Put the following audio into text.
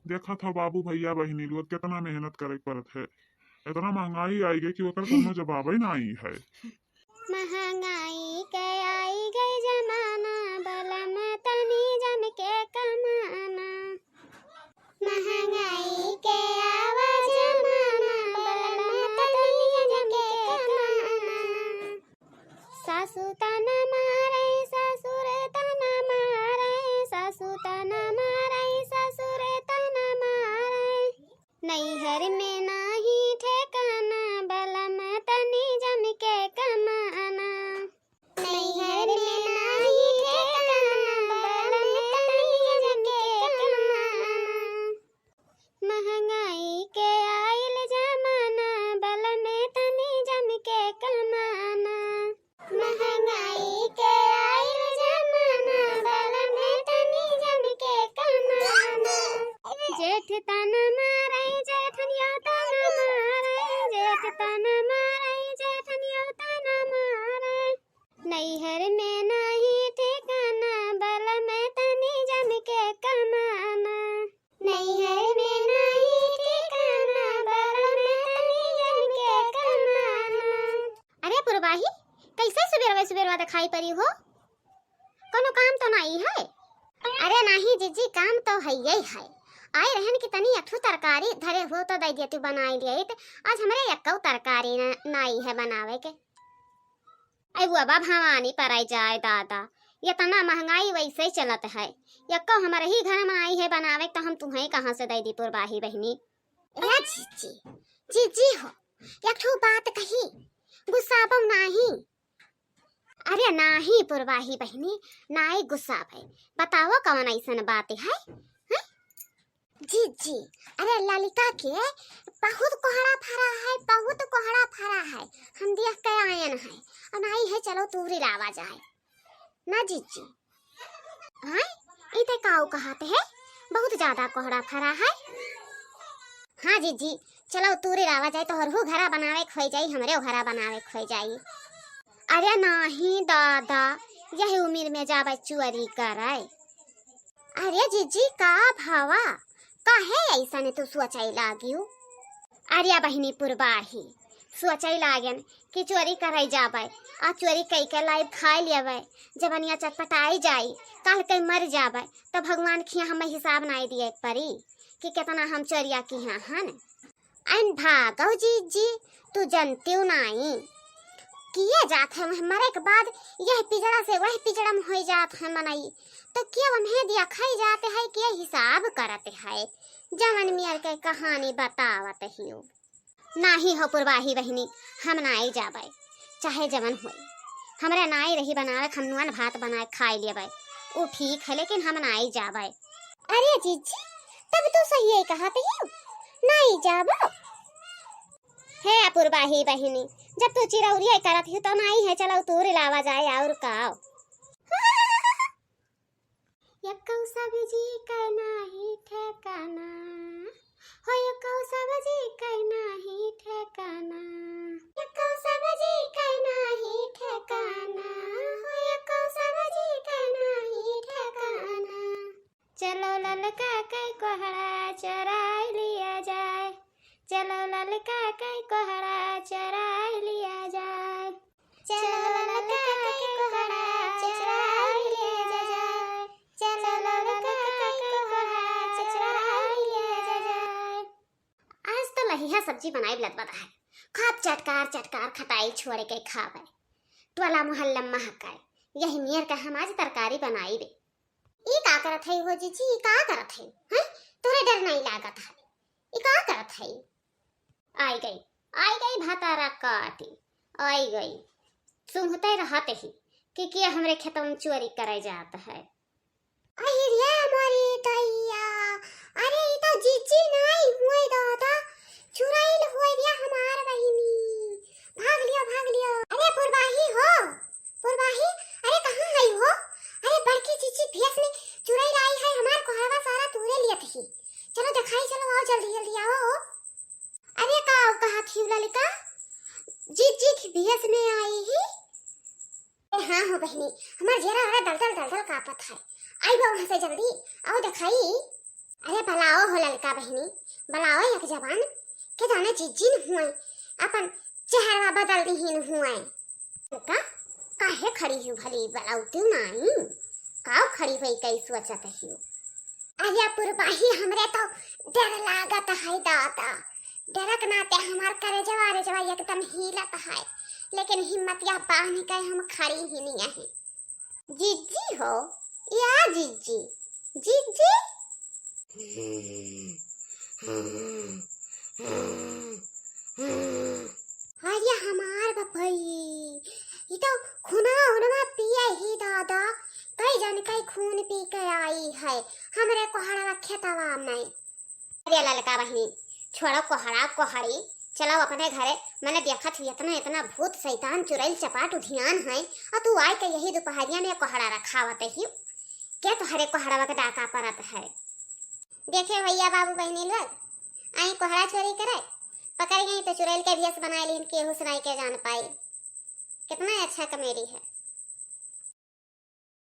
देखा था बाबू भैया बहिनी लोग कितना मेहनत करे पड़त है। इतना महंगाई आई गई कि ओकर कोनो जवाब ही नहीं है। महंगाई के आई गई जमाना बलम तनी जम के कमाना। महंगाई के आवा जमाना बलम तनी जम के कमाना। सासू तना मारे ससुर तना मारे सासू तना मारे ससुर तना मारे। नैहर में नाही ठेकाना बलम तनी जम के कमाना। नैहर में नाही ठेकाना बलम तनी जम के कमाना। महंगाई के आइल जमाना बलम तनी जम के कमाना। महंगाई के आइल जमाना बलम तनी जम के कमाना। जेठ तन मारे जेठनिया तन मारे जेठ तन मारे जेठनिया तन मारे। नैहर में नहीं ठिकाना बलम तनी जम के कमाना। नैहर में नहीं ठिकाना बलम तनी जम के कमाना। अरे पुरवाही कैसे सुबेरवा दिखाई पड़ी हो? कोनो काम तो नहीं है? अरे नहीं जीजी काम तो है यही है। आए रहन की तनी अठू तरकारी धरे हो तो दई दिया तू बनाई दिया। आज हमरे यक्कौ तरकारी नाई है बनावे के। आई बुआ भवानी पर आई जाए दादा ये तना महंगाई वैसे ही चलत है। यक्कौ हमारे ही घर में आई है बनावे तो हम तुम्हें कहाँ से दई दी पुरवाही बहनी। ए जीजी जीजी हो यठू बात कही गुस्सा नहीं। अरे नाही पुरवाही बहनी नाई गुस्सा है। बताओ कौन ऐसन बात है? जीजी अरे ललिता के बहुत कोहड़ा फरा है बहुत कोहड़ा फरा है। हम देख के आयन है और नाई है चलो तूरी लावा जाए ना जीजी। हाँ इते काऊ कहते है बहुत ज्यादा कोहड़ा फरा है। हाँ जीजी चलो तूरी लावा जाए तो हरहु घरा बनावे खोई जाई हमरे घरा बनावे खोई जाई। अरे नहीं दादा यही उम्र में जाबे चुअरी कराए। अरे जीजी का भावा काहे ऐसा ने तू सोचाई लागियो? अरे बहिनी पुरबाही सोचाई लागन कि चोरी कराई जाबे आ चोरी कई के लाइब खाई लेबे जबनिया चटपटाई जाई काल के मर जाबे तो भगवान खिया हम हिसाब नहीं दिए परी कि कितना हम चोरिया की हन। अन भागो जीजी तू जानती नहीं किए जात है मरे के बाद यह पिजड़ा से वह पिजड़ा में हो जात है मनाई तो क्या उन्हें दिया खाई जाते है कि हिसाब करते है जवन मियर के कहानी बतावत ही हो। नाही हो पुरवाही बहनी हम नाई जाबे चाहे जवन हो हमरा नाई रही बनावे खनुआन भात बनाए खाई लेबे वो ठीक है लेकिन हम नाई जाबे। अरे जीजी तब तो सही है कहते हो नाई जाबो। है पुरवाही बहनी जब तू चिरौरिया करत ही तो नहीं है चलो तूर लावा जाए और काओ। यक्कौ सब्जी के नाही ठेकाना हो यक्कौ सब्जी के नाही ठेकाना। यक्कौ सब्जी के नाही ठेकाना हो यक्कौ सब्जी के नाही ठेकाना। चलो ललका के कोहड़ा चराई लिया जाए चलो ललका के कोहड़ा चराई लिया जाए। चलो ललका के कोहड़ा चराई लिया जाए चलो ललका के कोहड़ा चराई लिया जाए। आज तो लहिया सब्जी बनाई लत बता है खाप चटकार खटाई छोड़े के खावे टोला मोहल्ला महकाए यही मियर का हम आज तरकारी बनाई दे। ई का करत है हो जीजी ई का करत है हैं तोरे डर नहीं लागत है ई का करत है? आई गई भातारा काटी आई गई सुनते रहते ही कि क्या हमरे खेतों में चोरी करे जाता है। अरे हमारी दैया अरे ये तो जीजी नहीं हुई दादा चुराइल होई रे हमार बहिनी भाग लियो। अरे पुरवाही हो पुरवाही अरे कहां गई हो? अरे बड़की जीजी भैंस ने चुराई लाई है हमार कोहड़ा सारा तूरे लिए थी। चलो दिखाई चलो आओ जल्दी आओ। अरे का कहा थी ललिता जीजी की भैंस में आई ही? हाँ हो बहनी हमार जरा दलदल कापत है आई बो वहां से जल्दी आओ दिखाई। अरे भला आओ हो ललिता बहनी बुलाओ एक जबान के जाने जिजिन हुए अपन चेहरा बदल दीहिन हुए का काहे खड़ी हूँ भली बुलाउती नहीं काव खड़ी हुई कई सोचत हूँ आया पुरबाही हमरे तो डर लागत है दादा डरक नाते हमार करे जवारे जवा एकदम हिलत है लेकिन हिम्मत या बांध के हम खड़ी ही नहीं है जिज्जी हो या जिज्जी जिज्जी आया हमार बपई ये तो खुना उनमा पिए ही दादा कई जन कई खून पी के आई है हमरे कोहड़ा खेतवा नहीं अरे ललका बहनी छोड़ो कोहड़ा कोहड़ी चलो अपने घरे मैंने देखा थी इतना भूत शैतान चुड़ैल चपाट उधियान है और तू आए के यही दोपहरिया में कोहड़ा रखावत ही क्या तुम्हारे कोहड़ा का डाका परत है देखे भैया बाबू बहनी लोग आई कोहड़ा चोरी करे पकड़ गई तो चुड़ैल के भेष बना लीन के हुसनाई के जान पाई कितना अच्छा कमेरी है।